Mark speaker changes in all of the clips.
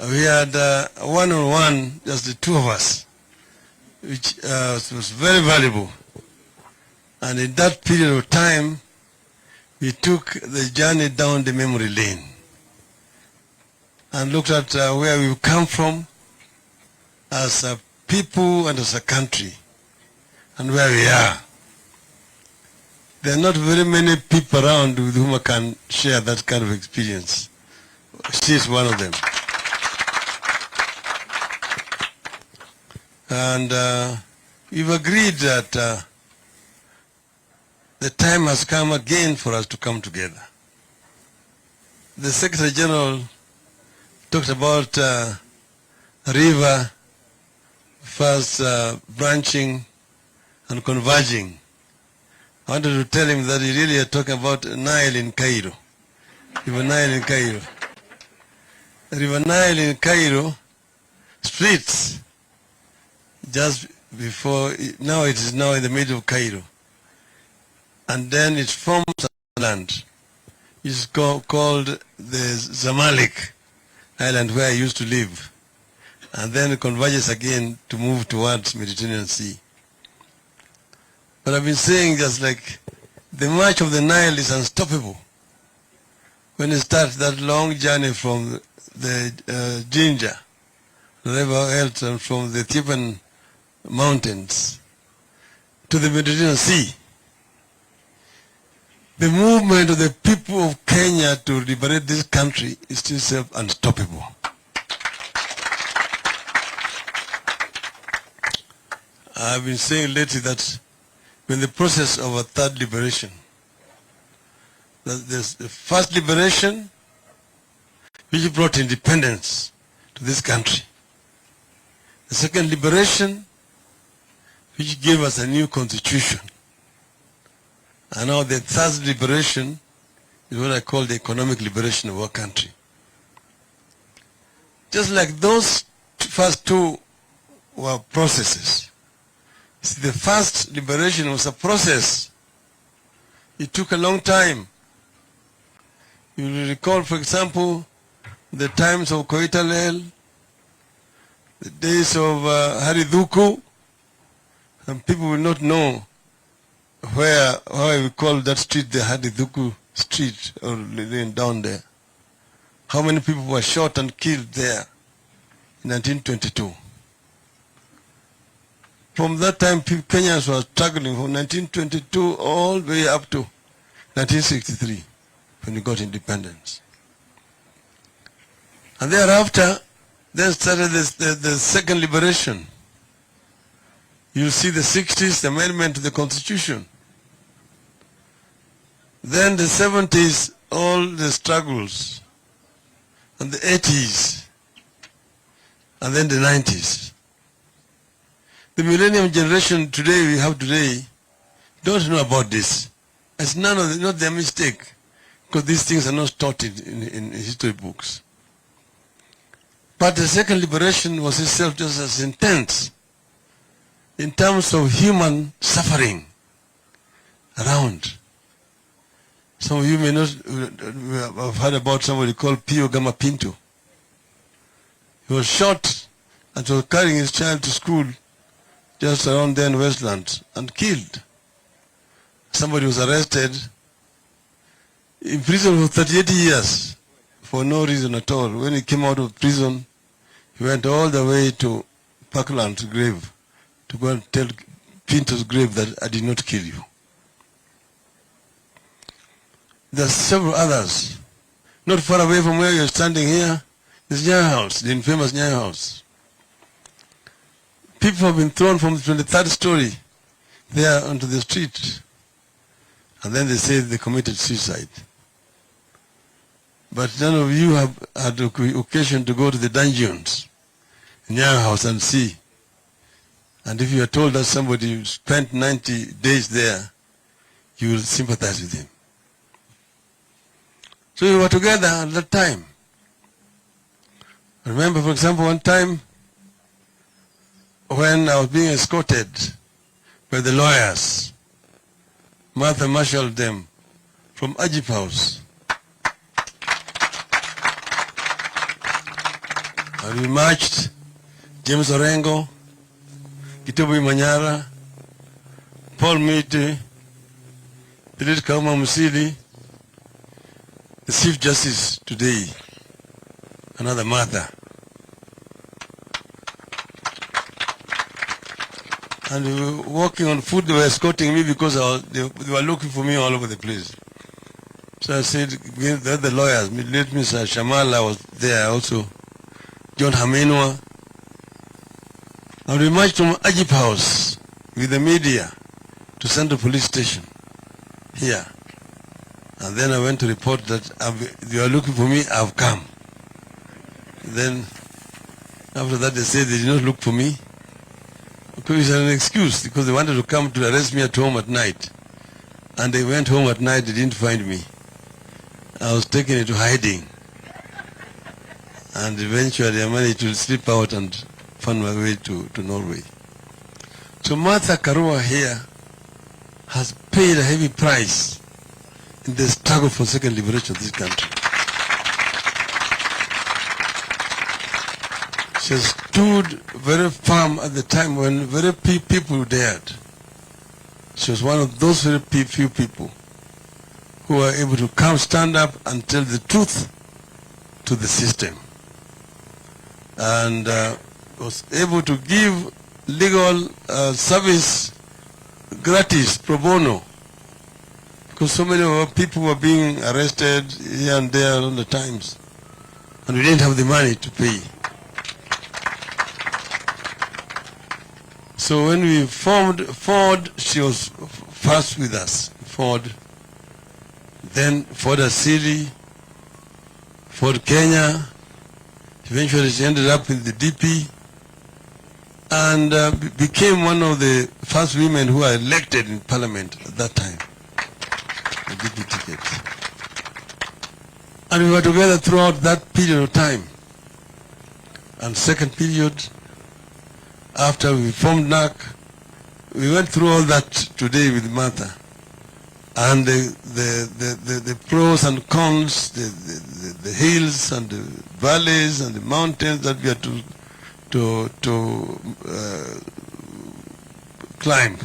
Speaker 1: We had one-on-one, just the two of us, which was very valuable. And in that period of time, we took the journey down the memory lane and looked at where we've come from as a people and as a country and where we are. There are not very many people around with whom I can share that kind of experience. She is one of them. And we've agreed that the time has come again for us to come together. The Secretary General talked about river first branching and converging. I wanted to tell him that he really are talking about Nile in Cairo. River Nile in Cairo. River Nile in Cairo splits just before, now it is now in the middle of Cairo. And then it forms a land. It's called the Zamalek Island, where I used to live. And then it converges again to move towards Mediterranean Sea. But I've been saying just like the march of the Nile is unstoppable. When it starts that long journey from the Ginger, the river Elton, from the Ethiopian mountains to the Mediterranean Sea, the movement of the people of Kenya to liberate this country is still unstoppable. I've been saying lately that in the process of a third liberation, that there's the first liberation which brought independence to this country. The second liberation which gave us a new constitution. And now the third liberation is what I call the economic liberation of our country. Just like those first two were processes. See, the first liberation was a process. It took a long time. You will recall, for example, the times of Koitalel, the days of Hariduku, and people will not know why we call that street the Hariduku street, or down there. How many people were shot and killed there in 1922. From that time, Kenyans were struggling from 1922 all the way up to 1963, when we got independence. And thereafter, then started the second liberation. You'll see the 60s, the amendment to the Constitution. Then the 70s, all the struggles. And the 80s. And then the 90s. The millennium generation today, we have today, don't know about this. It's not their mistake, because these things are not taught in history books. But the second liberation was itself just as intense in terms of human suffering around. Some of you may not have heard about somebody called Pio Gama Pinto. He was shot and was carrying his child to school just around there in Westland and killed. Somebody was arrested, in prison for 38 years for no reason at all. When he came out of prison, he went all the way to Parkland's grave to go and tell Pinto's grave that I did not kill you. There are several others. Not far away from where you're standing here is Nyayo House, the infamous Nyayo House. People have been thrown from the 23rd story there onto the street. And then they say they committed suicide. But none of you have had the occasion to go to the dungeons in Nyayo House and see. And if you are told that somebody spent 90 days there, you will sympathize with him. So we were together at that time. I remember, for example, one time when I was being escorted by the lawyers, Martha marshaled them from Ajip House And we marched James Orengo, Kitubu Manyara, Paul Miti, Edith Kauma Musili, the Chief Justice today, another Martha. And we were walking on foot, they were escorting me because they were looking for me all over the place. So I said, the other lawyers, Mr. Shamala was there also, John Hamenwa. And we marched from Ajip House with the media to Central Police Station here. And then I went to report that you are looking for me, I've come. Then after that they said they did not look for me. Because it's an excuse, because they wanted to come to arrest me at home at night. And they went home at night, they didn't find me. I was taken into hiding. And eventually I managed to slip out and find my way to Norway. So Martha Karua here has paid a heavy price in the struggle for second liberation of this country. She stood very firm at the time when very few people dared. She was one of those very few people who were able to come, stand up and tell the truth to the system. And was able to give legal service gratis, pro bono, because so many of our people were being arrested here and there all the times, and we didn't have the money to pay. So when we formed Ford, she was first with us, Ford, then Ford Asili, Ford Kenya, eventually she ended up with the DP, and became one of the first women who were elected in parliament at that time, the DP ticket. And we were together throughout that period of time. And second period, after we formed NAC, we went through all that today with Martha. And the pros and cons, the hills and the valleys and the mountains that we had to climb.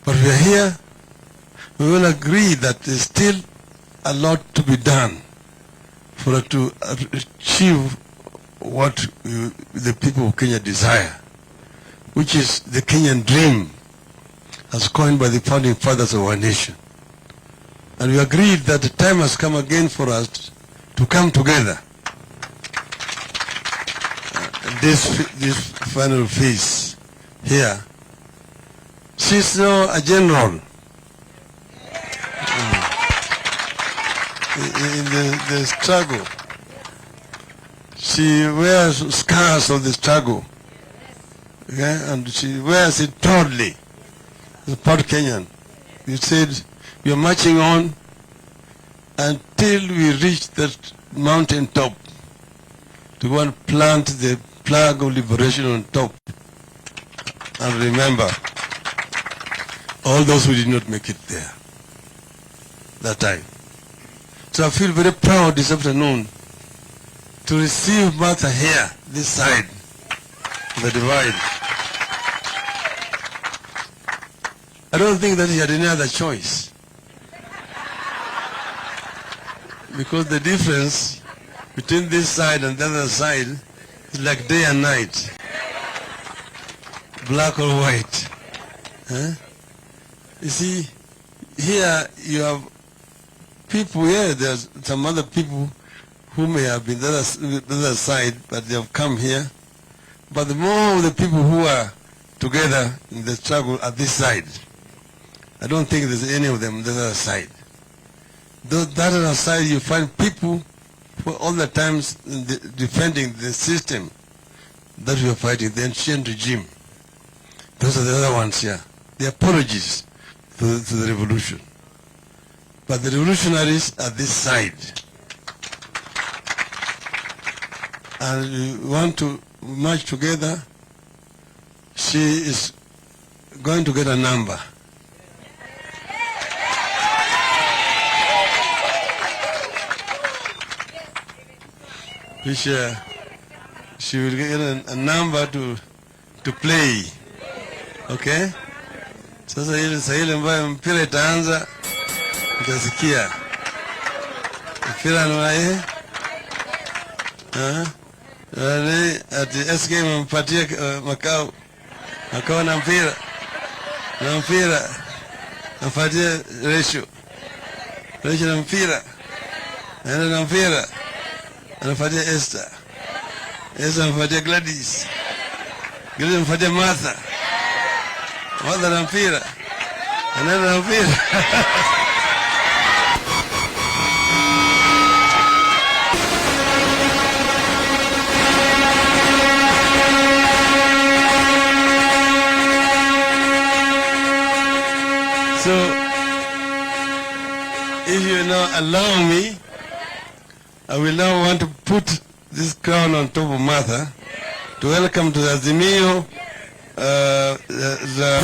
Speaker 1: But we are here, we will agree that there's still a lot to be done for us to achieve what the people of Kenya desire, which is the Kenyan dream, as coined by the founding fathers of our nation. And we agreed that the time has come again for us to come together. This final phase here. She's now a general in the struggle. She wears scars of the struggle. Okay? And she wears it proudly. As a proud Kenyan. You said, we are marching on until we reach that mountain top to go and plant the flag of liberation on top. And remember, all those who did not make it there that time. So I feel very proud this afternoon to receive Martha here, this side of the divide. I don't think that he had any other choice. Because the difference between this side and the other side is like day and night. Black or white. Huh? You see, here you have people here, there's some other people who may have been the other side, but they have come here. But the more of the people who are together in the struggle at this side, I don't think there's any of them on the other side. That other side, you find people who are all the times defending the system that we are fighting, the ancient regime. Those are the other ones here. The apologies to the revolution. But the revolutionaries are this side. And we want to march together. She is going to get a number. Which she will get a number to play. Okay? Sasa ile saa ile ambayo mpira itaanza utasikia. Mpira ni wae? Ati SK mpatie makao na mpira. Na mpira. Nampatia ratio na mpira. Na mpira. Anapatia Esther. Esther anapatia Gladys. Gladys anapatia Martha. Martha na mpira. Anaenda na mpira. So, if you now allow me, I will now want to put this crown on top of Martha to welcome to the Azimio, the